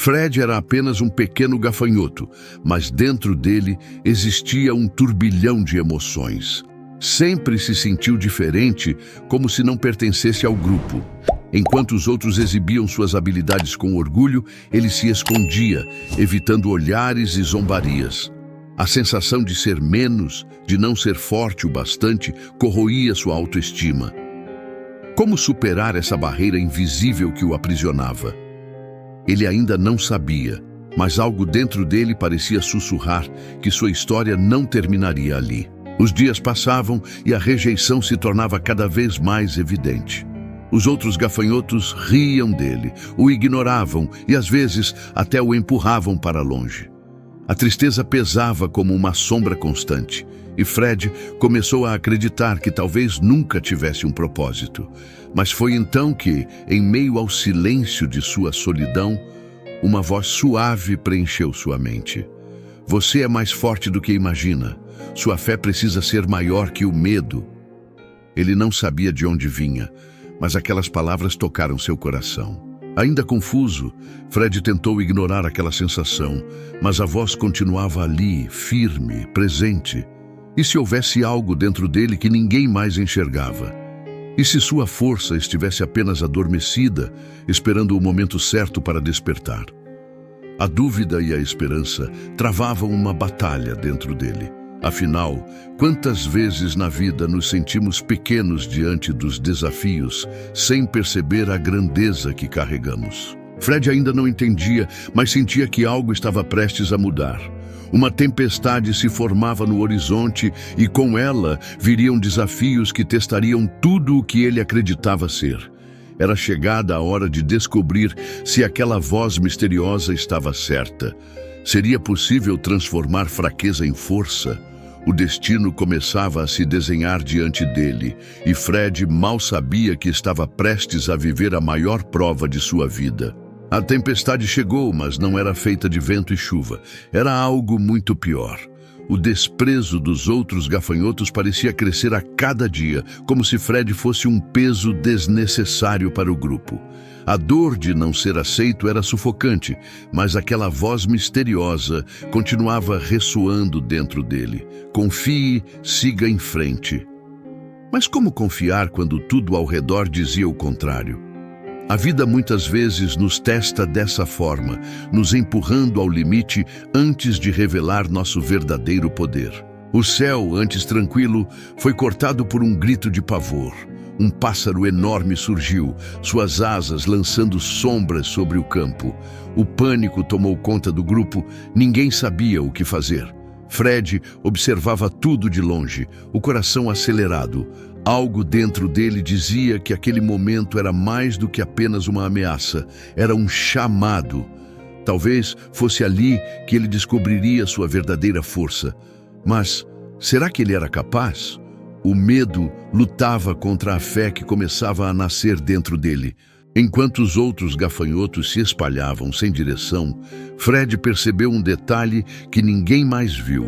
Fred era apenas um pequeno gafanhoto, mas dentro dele existia um turbilhão de emoções. Sempre se sentiu diferente, como se não pertencesse ao grupo. Enquanto os outros exibiam suas habilidades com orgulho, ele se escondia, evitando olhares e zombarias. A sensação de ser menos, de não ser forte o bastante, corroía sua autoestima. Como superar essa barreira invisível que o aprisionava? Ele ainda não sabia, mas algo dentro dele parecia sussurrar que sua história não terminaria ali. Os dias passavam e a rejeição se tornava cada vez mais evidente. Os outros gafanhotos riam dele, o ignoravam e às vezes até o empurravam para longe. A tristeza pesava como uma sombra constante, e Fred começou a acreditar que talvez nunca tivesse um propósito. Mas foi então que, em meio ao silêncio de sua solidão, uma voz suave preencheu sua mente. Você é mais forte do que imagina. Sua fé precisa ser maior que o medo. Ele não sabia de onde vinha, mas aquelas palavras tocaram seu coração. Ainda confuso, Fred tentou ignorar aquela sensação, mas a voz continuava ali, firme, presente. E se houvesse algo dentro dele que ninguém mais enxergava? E se sua força estivesse apenas adormecida, esperando o momento certo para despertar? A dúvida e a esperança travavam uma batalha dentro dele. Afinal, quantas vezes na vida nos sentimos pequenos diante dos desafios, sem perceber a grandeza que carregamos? Fred ainda não entendia, mas sentia que algo estava prestes a mudar. Uma tempestade se formava no horizonte e com ela viriam desafios que testariam tudo o que ele acreditava ser. Era chegada a hora de descobrir se aquela voz misteriosa estava certa. Seria possível transformar fraqueza em força? O destino começava a se desenhar diante dele, e Fred mal sabia que estava prestes a viver a maior prova de sua vida. A tempestade chegou, mas não era feita de vento e chuva. Era algo muito pior. O desprezo dos outros gafanhotos parecia crescer a cada dia, como se Fred fosse um peso desnecessário para o grupo. A dor de não ser aceito era sufocante, mas aquela voz misteriosa continuava ressoando dentro dele. Confie, siga em frente. Mas como confiar quando tudo ao redor dizia o contrário? A vida muitas vezes nos testa dessa forma, nos empurrando ao limite antes de revelar nosso verdadeiro poder. O céu, antes tranquilo, foi cortado por um grito de pavor. Um pássaro enorme surgiu, suas asas lançando sombras sobre o campo. O pânico tomou conta do grupo, ninguém sabia o que fazer. Fred observava tudo de longe, o coração acelerado. Algo dentro dele dizia que aquele momento era mais do que apenas uma ameaça, era um chamado. Talvez fosse ali que ele descobriria sua verdadeira força. Mas será que ele era capaz? O medo lutava contra a fé que começava a nascer dentro dele. Enquanto os outros gafanhotos se espalhavam sem direção, Fred percebeu um detalhe que ninguém mais viu.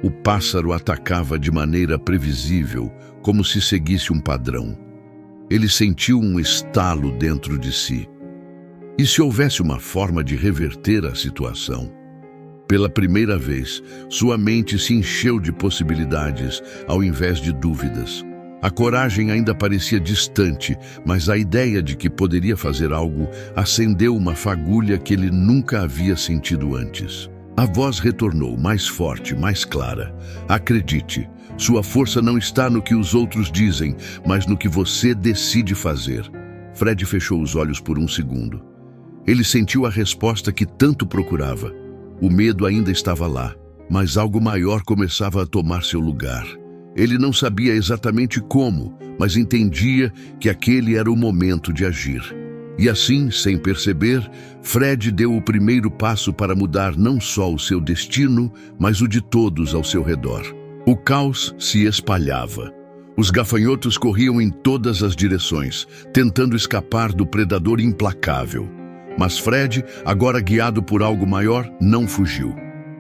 O pássaro atacava de maneira previsível, como se seguisse um padrão. Ele sentiu um estalo dentro de si. E se houvesse uma forma de reverter a situação? Pela primeira vez, sua mente se encheu de possibilidades, ao invés de dúvidas. A coragem ainda parecia distante, mas a ideia de que poderia fazer algo acendeu uma fagulha que ele nunca havia sentido antes. A voz retornou, mais forte, mais clara. Acredite, sua força não está no que os outros dizem, mas no que você decide fazer. Fred fechou os olhos por um segundo. Ele sentiu a resposta que tanto procurava. O medo ainda estava lá, mas algo maior começava a tomar seu lugar. Ele não sabia exatamente como, mas entendia que aquele era o momento de agir. E assim, sem perceber, Fred deu o primeiro passo para mudar não só o seu destino, mas o de todos ao seu redor. O caos se espalhava. Os gafanhotos corriam em todas as direções, tentando escapar do predador implacável. Mas Fred, agora guiado por algo maior, não fugiu.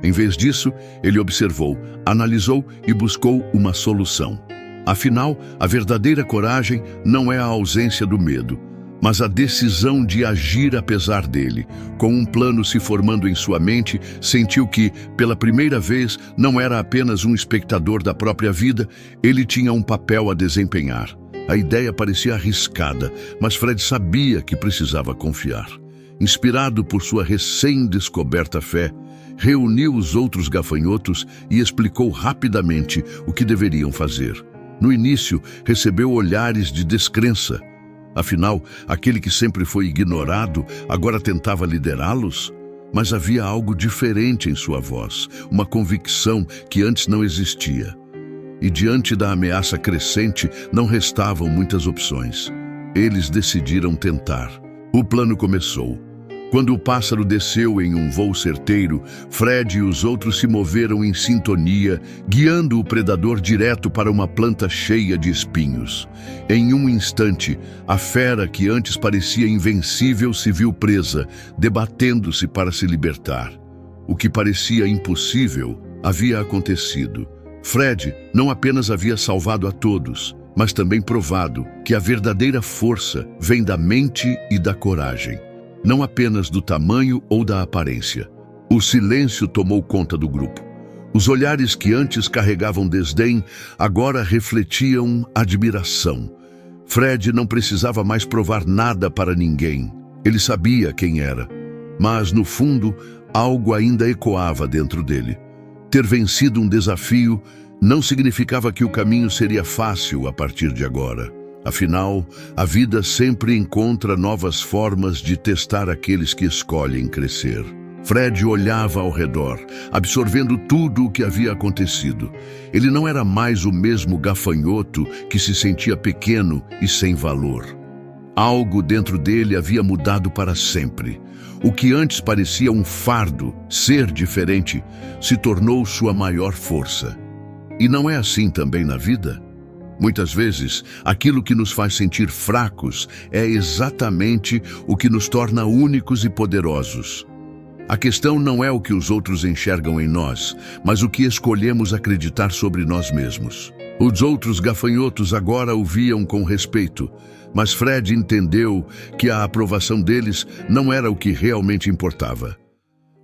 Em vez disso, ele observou, analisou e buscou uma solução. Afinal, a verdadeira coragem não é a ausência do medo, Mas a decisão de agir apesar dele, com um plano se formando em sua mente, sentiu que, pela primeira vez, não era apenas um espectador da própria vida, ele tinha um papel a desempenhar. A ideia parecia arriscada, mas Fred sabia que precisava confiar. Inspirado por sua recém-descoberta fé, reuniu os outros gafanhotos e explicou rapidamente o que deveriam fazer. No início, recebeu olhares de descrença. Afinal, aquele que sempre foi ignorado agora tentava liderá-los? Mas havia algo diferente em sua voz, uma convicção que antes não existia. E diante da ameaça crescente, não restavam muitas opções. Eles decidiram tentar. O plano começou. Quando o pássaro desceu em um voo certeiro, Fred e os outros se moveram em sintonia, guiando o predador direto para uma planta cheia de espinhos. Em um instante, a fera que antes parecia invencível se viu presa, debatendo-se para se libertar. O que parecia impossível havia acontecido. Fred não apenas havia salvado a todos, mas também provado que a verdadeira força vem da mente e da coragem, não apenas do tamanho ou da aparência. O silêncio tomou conta do grupo. Os olhares que antes carregavam desdém, agora refletiam admiração. Fred não precisava mais provar nada para ninguém. Ele sabia quem era. Mas, no fundo, algo ainda ecoava dentro dele. Ter vencido um desafio não significava que o caminho seria fácil a partir de agora. Afinal, a vida sempre encontra novas formas de testar aqueles que escolhem crescer. Fred olhava ao redor, absorvendo tudo o que havia acontecido. Ele não era mais o mesmo gafanhoto que se sentia pequeno e sem valor. Algo dentro dele havia mudado para sempre. O que antes parecia um fardo, ser diferente, se tornou sua maior força. E não é assim também na vida? Muitas vezes, aquilo que nos faz sentir fracos é exatamente o que nos torna únicos e poderosos. A questão não é o que os outros enxergam em nós, mas o que escolhemos acreditar sobre nós mesmos. Os outros gafanhotos agora o viam com respeito, mas Fred entendeu que a aprovação deles não era o que realmente importava.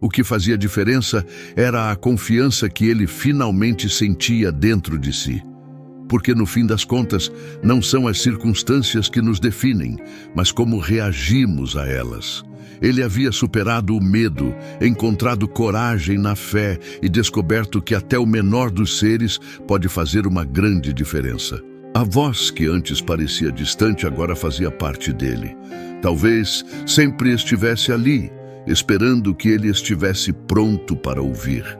O que fazia diferença era a confiança que ele finalmente sentia dentro de si. Porque no fim das contas, não são as circunstâncias que nos definem, mas como reagimos a elas. Ele havia superado o medo, encontrado coragem na fé e descoberto que até o menor dos seres pode fazer uma grande diferença. A voz que antes parecia distante agora fazia parte dele. Talvez sempre estivesse ali, esperando que ele estivesse pronto para ouvir.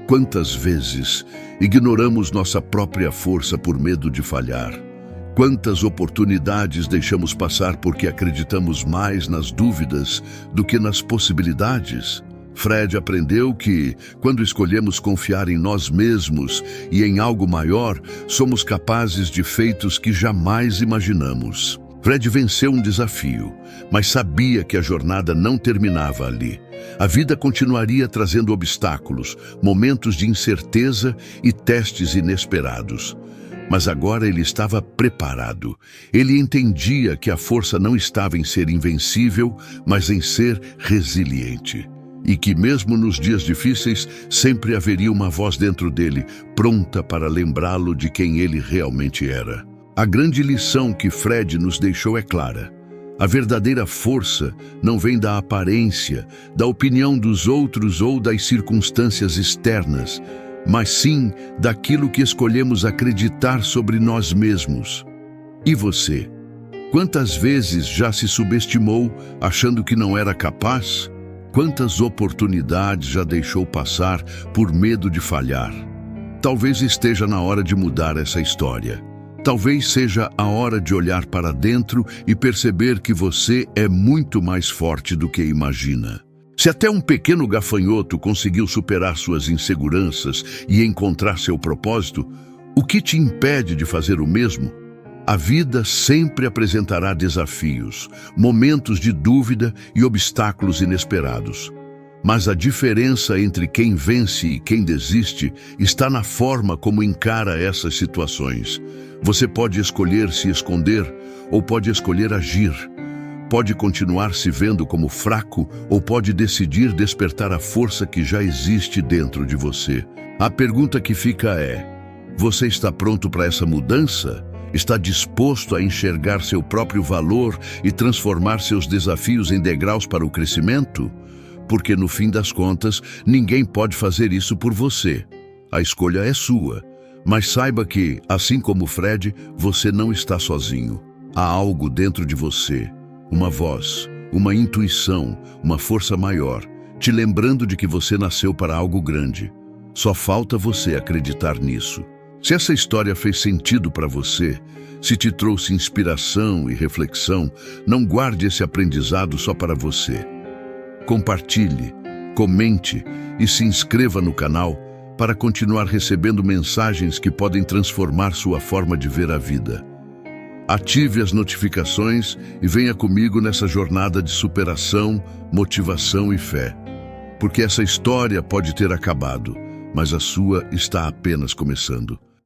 Quantas vezes ignoramos nossa própria força por medo de falhar? Quantas oportunidades deixamos passar porque acreditamos mais nas dúvidas do que nas possibilidades? Fred aprendeu que, quando escolhemos confiar em nós mesmos e em algo maior, somos capazes de feitos que jamais imaginamos. Fred venceu um desafio, mas sabia que a jornada não terminava ali. A vida continuaria trazendo obstáculos, momentos de incerteza e testes inesperados. Mas agora ele estava preparado. Ele entendia que a força não estava em ser invencível, mas em ser resiliente. E que mesmo nos dias difíceis, sempre haveria uma voz dentro dele, pronta para lembrá-lo de quem ele realmente era. A grande lição que Fred nos deixou é clara. A verdadeira força não vem da aparência, da opinião dos outros ou das circunstâncias externas, mas sim daquilo que escolhemos acreditar sobre nós mesmos. E você? Quantas vezes já se subestimou achando que não era capaz? Quantas oportunidades já deixou passar por medo de falhar? Talvez esteja na hora de mudar essa história. Talvez seja a hora de olhar para dentro e perceber que você é muito mais forte do que imagina. Se até um pequeno gafanhoto conseguiu superar suas inseguranças e encontrar seu propósito, o que te impede de fazer o mesmo? A vida sempre apresentará desafios, momentos de dúvida e obstáculos inesperados. Mas a diferença entre quem vence e quem desiste está na forma como encara essas situações. Você pode escolher se esconder ou pode escolher agir. Pode continuar se vendo como fraco ou pode decidir despertar a força que já existe dentro de você. A pergunta que fica é: você está pronto para essa mudança? Está disposto a enxergar seu próprio valor e transformar seus desafios em degraus para o crescimento? Porque no fim das contas, ninguém pode fazer isso por você. A escolha é sua. Mas saiba que, assim como Fred, você não está sozinho. Há algo dentro de você, uma voz, uma intuição, uma força maior, te lembrando de que você nasceu para algo grande. Só falta você acreditar nisso. Se essa história fez sentido para você, se te trouxe inspiração e reflexão, não guarde esse aprendizado só para você. Compartilhe, comente e se inscreva no canal para continuar recebendo mensagens que podem transformar sua forma de ver a vida. Ative as notificações e venha comigo nessa jornada de superação, motivação e fé. Porque essa história pode ter acabado, mas a sua está apenas começando.